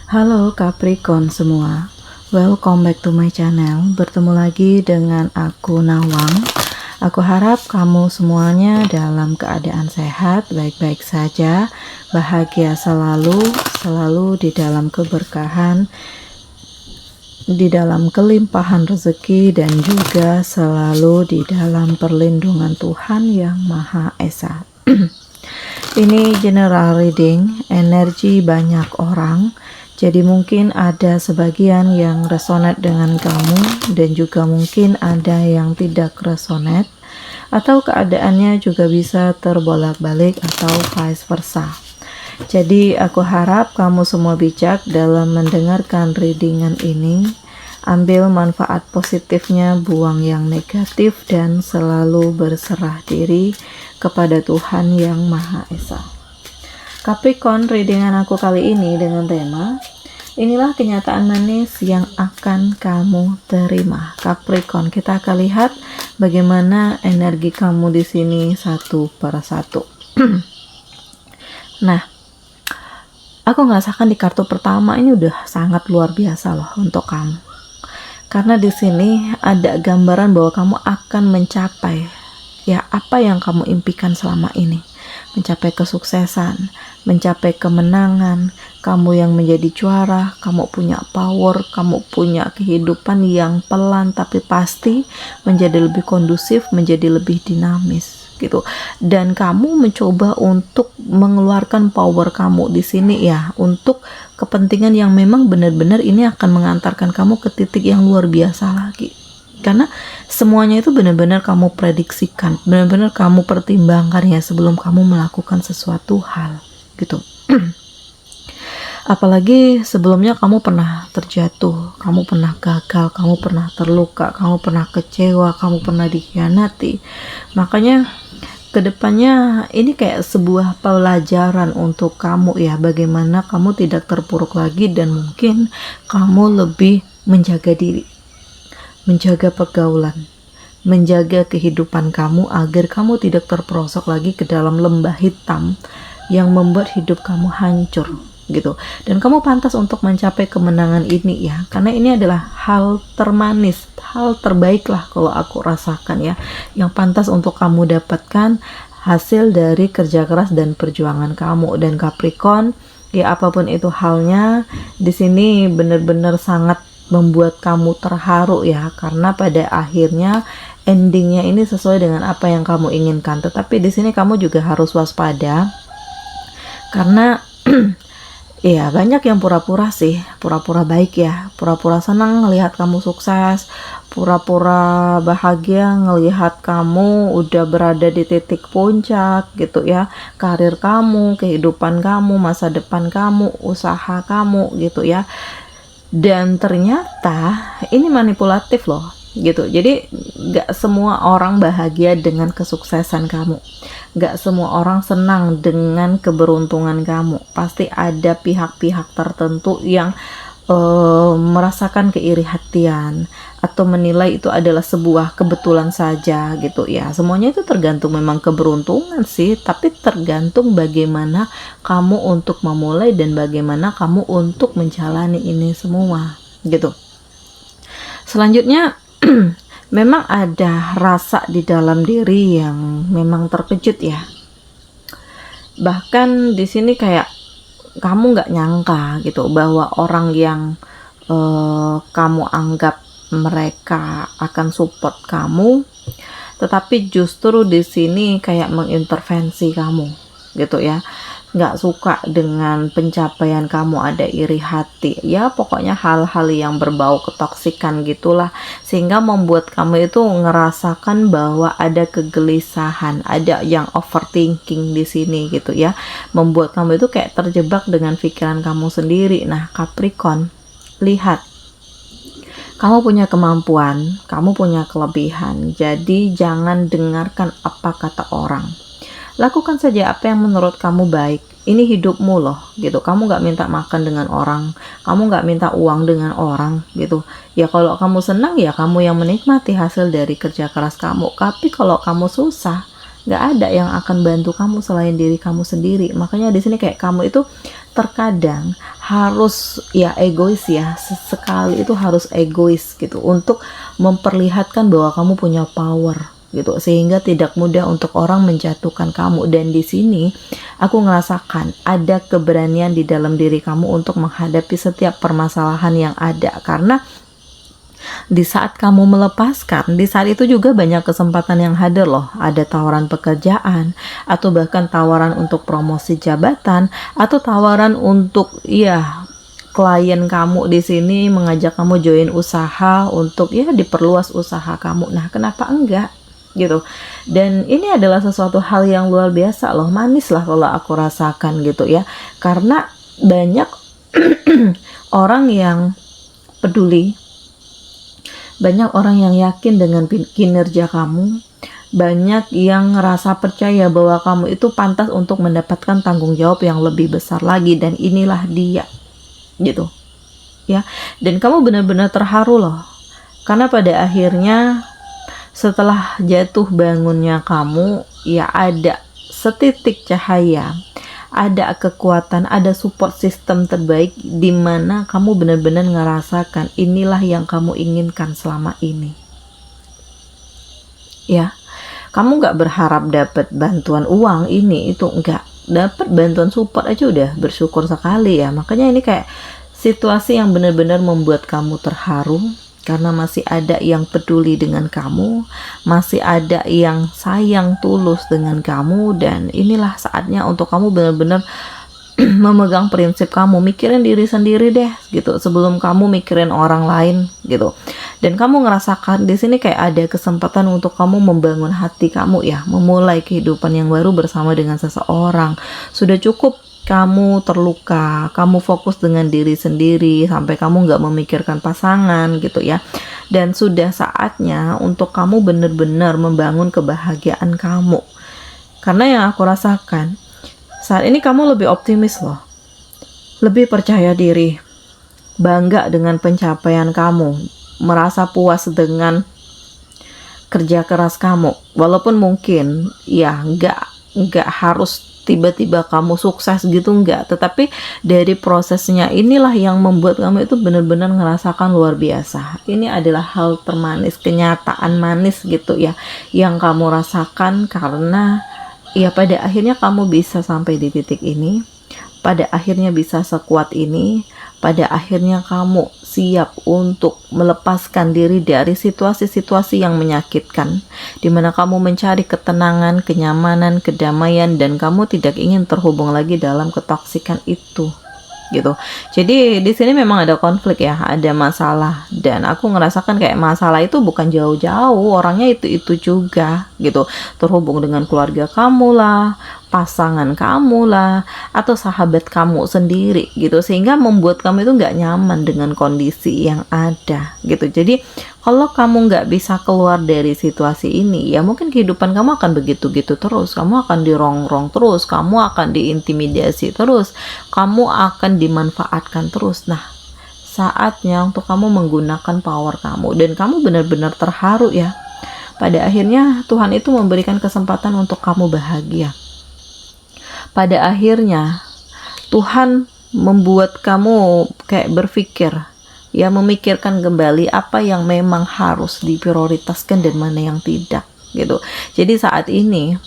Halo Capricorn semua, welcome back to my channel. Bertemu lagi dengan aku Nawang. Aku harap kamu semuanya dalam keadaan sehat, baik-baik saja, bahagia selalu di dalam keberkahan, di dalam kelimpahan rezeki, dan juga selalu di dalam perlindungan Tuhan Yang Maha Esa. Ini general reading, energi banyak orang. Jadi mungkin ada sebagian yang resonate dengan kamu dan juga mungkin ada yang tidak resonate, atau keadaannya juga bisa terbolak-balik atau vice versa. Jadi aku harap kamu semua bijak dalam mendengarkan readingan ini. Ambil manfaat positifnya, buang yang negatif, dan selalu berserah diri kepada Tuhan Yang Maha Esa. Capricorn, readingan aku kali ini dengan tema inilah kenyataan manis yang akan kamu terima. Capricorn, kita akan lihat bagaimana energi kamu di sini satu per satu. Nah, aku ngerasakan di kartu pertama ini udah sangat luar biasa loh untuk kamu. Karena di sini ada gambaran bahwa kamu akan mencapai ya apa yang kamu impikan selama ini. Mencapai kesuksesan, mencapai kemenangan, kamu yang menjadi juara, kamu punya power, kamu punya kehidupan yang pelan tapi pasti menjadi lebih kondusif, menjadi lebih dinamis gitu. Dan kamu mencoba untuk mengeluarkan power kamu di sini ya, untuk kepentingan yang memang benar-benar ini akan mengantarkan kamu ke titik yang luar biasa lagi. Karena semuanya itu benar-benar kamu prediksikan, benar-benar kamu pertimbangkan ya sebelum kamu melakukan sesuatu hal gitu. Apalagi sebelumnya kamu pernah terjatuh, kamu pernah gagal, kamu pernah terluka, kamu pernah kecewa, kamu pernah dikhianati. Makanya kedepannya ini kayak sebuah pelajaran untuk kamu ya, bagaimana kamu tidak terpuruk lagi dan mungkin kamu lebih menjaga diri, menjaga pergaulan, menjaga kehidupan kamu agar kamu tidak terperosok lagi ke dalam lembah hitam yang membuat hidup kamu hancur gitu. Dan kamu pantas untuk mencapai kemenangan ini ya, karena ini adalah hal termanis, hal terbaik lah kalau aku rasakan ya, yang pantas untuk kamu dapatkan hasil dari kerja keras dan perjuangan kamu. Dan Capricorn ya, apapun itu halnya, di sini benar-benar sangat membuat kamu terharu ya, karena pada akhirnya endingnya ini sesuai dengan apa yang kamu inginkan. Tetapi di sini kamu juga harus waspada karena ya banyak yang pura-pura sih, pura-pura baik ya, pura-pura senang ngelihat kamu sukses, pura-pura bahagia ngelihat kamu udah berada di titik puncak gitu ya, karir kamu, kehidupan kamu, masa depan kamu, usaha kamu gitu ya. Dan ternyata ini manipulatif loh gitu. Jadi gak semua orang bahagia dengan kesuksesan kamu, gak semua orang senang dengan keberuntungan kamu. Pasti ada pihak-pihak tertentu yang merasakan keiri hatian atau menilai itu adalah sebuah kebetulan saja gitu ya. Semuanya itu tergantung memang keberuntungan sih, tapi tergantung bagaimana kamu untuk memulai dan bagaimana kamu untuk menjalani ini semua gitu. Selanjutnya memang ada rasa di dalam diri yang memang terkejut ya. Bahkan di sini kayak kamu nggak nyangka gitu bahwa orang yang kamu anggap mereka akan support kamu, tetapi justru di sini kayak mengintervensi kamu gitu ya. Nggak suka dengan pencapaian kamu, ada iri hati ya, pokoknya hal-hal yang berbau ketoksikan gitulah, sehingga membuat kamu itu ngerasakan bahwa ada kegelisahan, ada yang overthinking di sini gitu ya, membuat kamu itu kayak terjebak dengan pikiran kamu sendiri. Nah Capricorn, lihat, kamu punya kemampuan, kamu punya kelebihan, jadi jangan dengarkan apa kata orang. Lakukan saja apa yang menurut kamu baik. Ini hidupmu loh gitu. Kamu gak minta makan dengan orang, kamu gak minta uang dengan orang gitu ya. Kalau kamu senang ya kamu yang menikmati hasil dari kerja keras kamu. Tapi kalau kamu susah, gak ada yang akan bantu kamu selain diri kamu sendiri. Makanya di sini kayak kamu itu terkadang harus ya egois ya, sesekali itu harus egois gitu untuk memperlihatkan bahwa kamu punya power gitu, sehingga tidak mudah untuk orang menjatuhkan kamu. Dan di sini aku ngerasakan ada keberanian di dalam diri kamu untuk menghadapi setiap permasalahan yang ada, karena di saat kamu melepaskan, di saat itu juga banyak kesempatan yang hadir loh. Ada tawaran pekerjaan, atau bahkan tawaran untuk promosi jabatan, atau tawaran untuk ya klien kamu di sini mengajak kamu join usaha untuk ya diperluas usaha kamu. Nah, kenapa enggak? Gitu. Dan ini adalah sesuatu hal yang luar biasa loh, manis lah kalau aku rasakan gitu ya, karena banyak orang yang peduli, banyak orang yang yakin dengan kinerja kamu, banyak yang ngerasa percaya bahwa kamu itu pantas untuk mendapatkan tanggung jawab yang lebih besar lagi, dan inilah dia gitu ya. Dan kamu benar-benar terharu loh, karena pada akhirnya setelah jatuh bangunnya kamu, ya ada setitik cahaya, ada kekuatan, ada support system terbaik di mana kamu benar-benar ngerasakan inilah yang kamu inginkan selama ini. Ya, kamu nggak berharap dapat bantuan uang ini itu, enggak, dapat bantuan support aja udah bersyukur sekali ya. Makanya ini kayak situasi yang benar-benar membuat kamu terharu, karena masih ada yang peduli dengan kamu, masih ada yang sayang tulus dengan kamu. Dan inilah saatnya untuk kamu benar-benar memegang prinsip kamu, mikirin diri sendiri deh gitu sebelum kamu mikirin orang lain gitu. Dan kamu ngerasakan di sini kayak ada kesempatan untuk kamu membangun hati kamu ya, memulai kehidupan yang baru bersama dengan seseorang. Sudah cukup kamu terluka, kamu fokus dengan diri sendiri sampai kamu nggak memikirkan pasangan gitu ya. Dan sudah saatnya untuk kamu benar-benar membangun kebahagiaan kamu. Karena yang aku rasakan saat ini kamu lebih optimis loh, lebih percaya diri, bangga dengan pencapaian kamu, merasa puas dengan kerja keras kamu. Walaupun mungkin ya nggak harus tiba-tiba kamu sukses gitu, enggak, tetapi dari prosesnya inilah yang membuat kamu itu benar-benar ngerasakan luar biasa. Ini adalah hal termanis, kenyataan manis gitu ya yang kamu rasakan, karena ya pada akhirnya kamu bisa sampai di titik ini, pada akhirnya bisa sekuat ini, pada akhirnya kamu siap untuk melepaskan diri dari situasi-situasi yang menyakitkan, di mana kamu mencari ketenangan, kenyamanan, kedamaian, dan kamu tidak ingin terhubung lagi dalam ketoksikan itu gitu. Jadi di sini memang ada konflik ya, ada masalah, dan aku ngerasakan kayak masalah itu bukan jauh-jauh, orangnya itu juga gitu, terhubung dengan keluarga kamu lah, pasangan kamu lah, atau sahabat kamu sendiri gitu, sehingga membuat kamu itu nggak nyaman dengan kondisi yang ada gitu. Jadi kalau kamu nggak bisa keluar dari situasi ini, ya mungkin kehidupan kamu akan begitu-gitu terus, kamu akan dirongrong terus, kamu akan diintimidasi terus, kamu akan dimanfaatkan terus. Nah, saatnya untuk kamu menggunakan power kamu, dan kamu benar-benar terharu ya. Pada akhirnya Tuhan itu memberikan kesempatan untuk kamu bahagia. Pada akhirnya Tuhan membuat kamu kayak berpikir ya, memikirkan kembali apa yang memang harus diprioritaskan dan mana yang tidak gitu. Jadi saat ini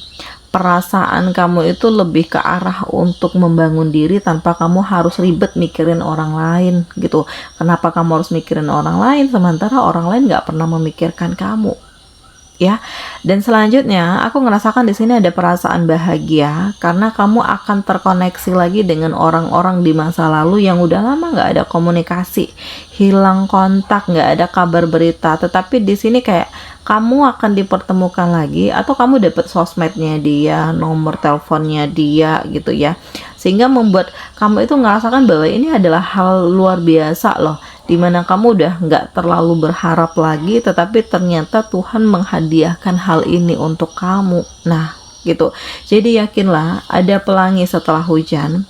perasaan kamu itu lebih ke arah untuk membangun diri tanpa kamu harus ribet mikirin orang lain gitu. Kenapa kamu harus mikirin orang lain sementara orang lain nggak pernah memikirkan kamu ya? Dan selanjutnya aku ngerasakan di sini ada perasaan bahagia karena kamu akan terkoneksi lagi dengan orang-orang di masa lalu yang udah lama nggak ada komunikasi, hilang kontak, nggak ada kabar berita. Tetapi di sini kayak kamu akan dipertemukan lagi, atau kamu dapat sosmednya dia, nomor teleponnya dia gitu ya, sehingga membuat kamu itu ngerasakan bahwa ini adalah hal luar biasa loh, dimana kamu udah nggak terlalu berharap lagi, tetapi ternyata Tuhan menghadiahkan hal ini untuk kamu. Nah gitu, jadi yakinlah ada pelangi setelah hujan,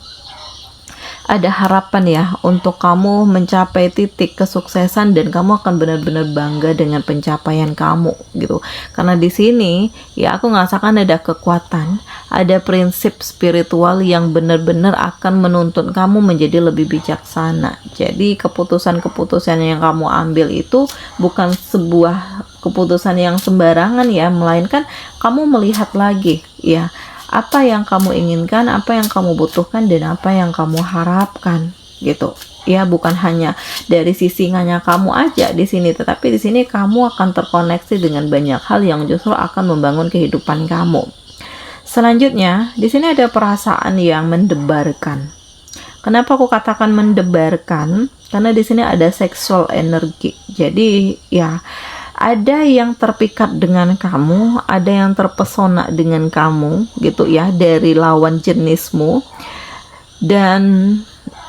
ada harapan ya untuk kamu mencapai titik kesuksesan dan kamu akan benar-benar bangga dengan pencapaian kamu gitu. Karena di sini ya aku ngerasakan ada kekuatan, ada prinsip spiritual yang benar-benar akan menuntun kamu menjadi lebih bijaksana. Jadi keputusan-keputusan yang kamu ambil itu bukan sebuah keputusan yang sembarangan ya, melainkan kamu melihat lagi ya apa yang kamu inginkan, apa yang kamu butuhkan, dan apa yang kamu harapkan gitu ya. Bukan hanya dari sisi hanya kamu aja di sini, tetapi di sini kamu akan terkoneksi dengan banyak hal yang justru akan membangun kehidupan kamu. Selanjutnya di sini ada perasaan yang mendebarkan. Kenapa aku katakan mendebarkan? Karena di sini ada sexual energy. Jadi ya ada yang terpikat dengan kamu, ada yang terpesona dengan kamu gitu ya, dari lawan jenismu. Dan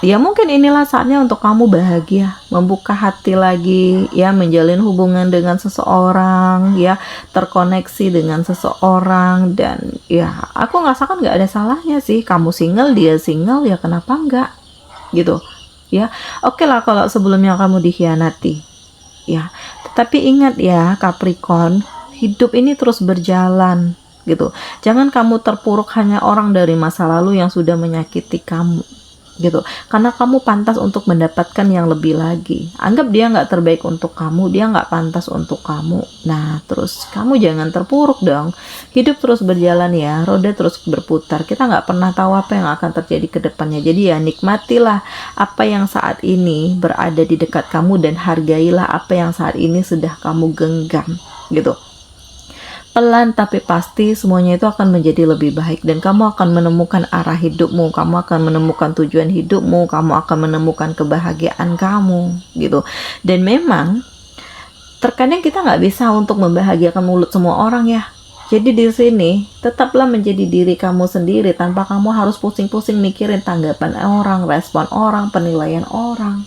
ya mungkin inilah saatnya untuk kamu bahagia, membuka hati lagi ya, menjalin hubungan dengan seseorang ya, terkoneksi dengan seseorang. Dan ya aku ngerasakan gak ada salahnya sih, kamu single, dia single, ya kenapa enggak gitu ya. Oke lah kalau sebelumnya kamu dikhianati ya, tetapi ingat ya Capricorn, hidup ini terus berjalan gitu. Jangan kamu terpuruk hanya orang dari masa lalu yang sudah menyakiti kamu gitu, karena kamu pantas untuk mendapatkan yang lebih lagi. Anggap dia nggak terbaik untuk kamu, dia nggak pantas untuk kamu. Nah terus kamu jangan terpuruk dong. Hidup terus berjalan ya, roda terus berputar, kita nggak pernah tahu apa yang akan terjadi ke depannya. Jadi ya nikmatilah apa yang saat ini berada di dekat kamu, dan hargailah apa yang saat ini sudah kamu genggam gitu. Pelan tapi pasti semuanya itu akan menjadi lebih baik, dan kamu akan menemukan arah hidupmu, kamu akan menemukan tujuan hidupmu, kamu akan menemukan kebahagiaan kamu gitu. Dan memang terkadang kita nggak bisa untuk membahagiakan mulut semua orang ya. Jadi di sini tetaplah menjadi diri kamu sendiri tanpa kamu harus pusing-pusing mikirin tanggapan orang, respon orang, penilaian orang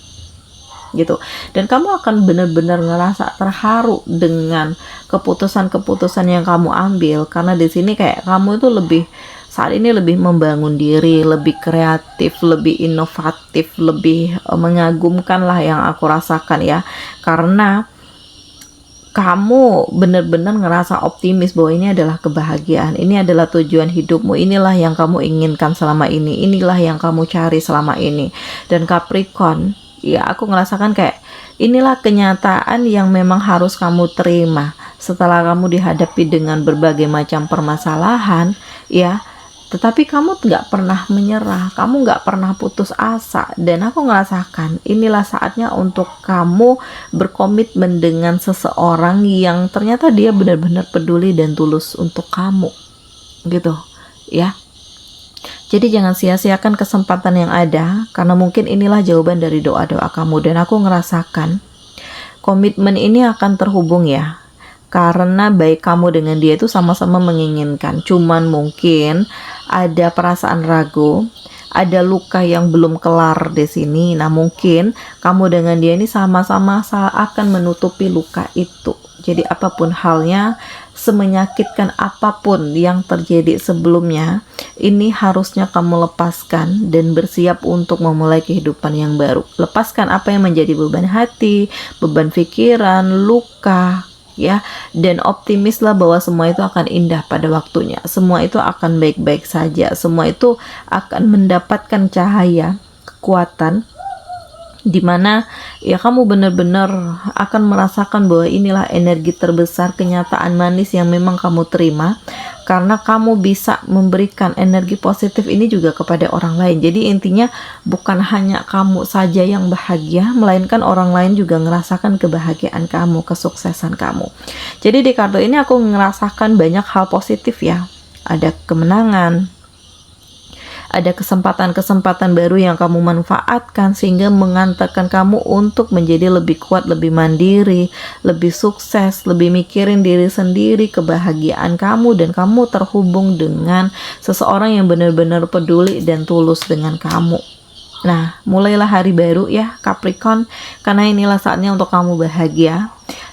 gitu. Dan kamu akan benar-benar ngerasa terharu dengan keputusan-keputusan yang kamu ambil, karena di sini kayak kamu itu lebih saat ini lebih membangun diri, lebih kreatif, lebih inovatif, lebih mengagumkan lah yang aku rasakan ya. Karena kamu benar-benar ngerasa optimis bahwa ini adalah kebahagiaan, ini adalah tujuan hidupmu, inilah yang kamu inginkan selama ini, inilah yang kamu cari selama ini. Dan Capricorn ya, aku ngerasakan kayak inilah kenyataan yang memang harus kamu terima setelah kamu dihadapi dengan berbagai macam permasalahan ya. Tetapi kamu nggak pernah menyerah, kamu nggak pernah putus asa. Dan aku ngerasakan inilah saatnya untuk kamu berkomitmen dengan seseorang yang ternyata dia benar-benar peduli dan tulus untuk kamu gitu ya. Jadi jangan sia-siakan kesempatan yang ada, karena mungkin inilah jawaban dari doa-doa kamu. Dan aku ngerasakan komitmen ini akan terhubung ya, karena baik kamu dengan dia itu sama-sama menginginkan. Cuman mungkin ada perasaan ragu, ada luka yang belum kelar di sini. Nah mungkin kamu dengan dia ini sama-sama akan menutupi luka itu. Jadi apapun halnya, semenyakitkan apapun yang terjadi sebelumnya, ini harusnya kamu lepaskan dan bersiap untuk memulai kehidupan yang baru. Lepaskan apa yang menjadi beban hati, beban pikiran, luka ya, dan optimislah bahwa semua itu akan indah pada waktunya. Semua itu akan baik-baik saja. Semua itu akan mendapatkan cahaya, kekuatan, dimana ya kamu benar-benar akan merasakan bahwa inilah energi terbesar, kenyataan manis yang memang kamu terima, karena kamu bisa memberikan energi positif ini juga kepada orang lain. Jadi intinya bukan hanya kamu saja yang bahagia, melainkan orang lain juga ngerasakan kebahagiaan kamu, kesuksesan kamu. Jadi di kartu ini aku ngerasakan banyak hal positif ya, ada kemenangan, ada kesempatan-kesempatan baru yang kamu manfaatkan sehingga mengantarkan kamu untuk menjadi lebih kuat, lebih mandiri, lebih sukses, lebih mikirin diri sendiri, kebahagiaan kamu, dan kamu terhubung dengan seseorang yang benar-benar peduli dan tulus dengan kamu. Nah, mulailah hari baru ya Capricorn, karena inilah saatnya untuk kamu bahagia.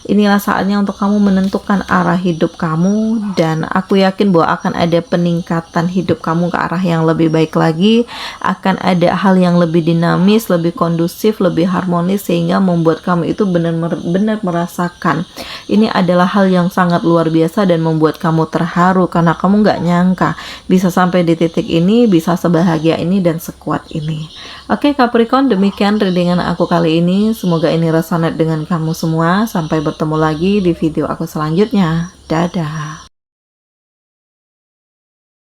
inilah saatnya untuk kamu menentukan arah hidup kamu, dan aku yakin bahwa akan ada peningkatan hidup kamu ke arah yang lebih baik lagi, akan ada hal yang lebih dinamis, lebih kondusif, lebih harmonis, sehingga membuat kamu itu benar-benar merasakan ini adalah hal yang sangat luar biasa dan membuat kamu terharu karena kamu nggak nyangka bisa sampai di titik ini, bisa sebahagia ini dan sekuat ini. Oke Capricorn, demikian readingan aku kali ini. Semoga ini resonate dengan kamu semua. Sampai bertemu lagi di video aku selanjutnya. Dadah.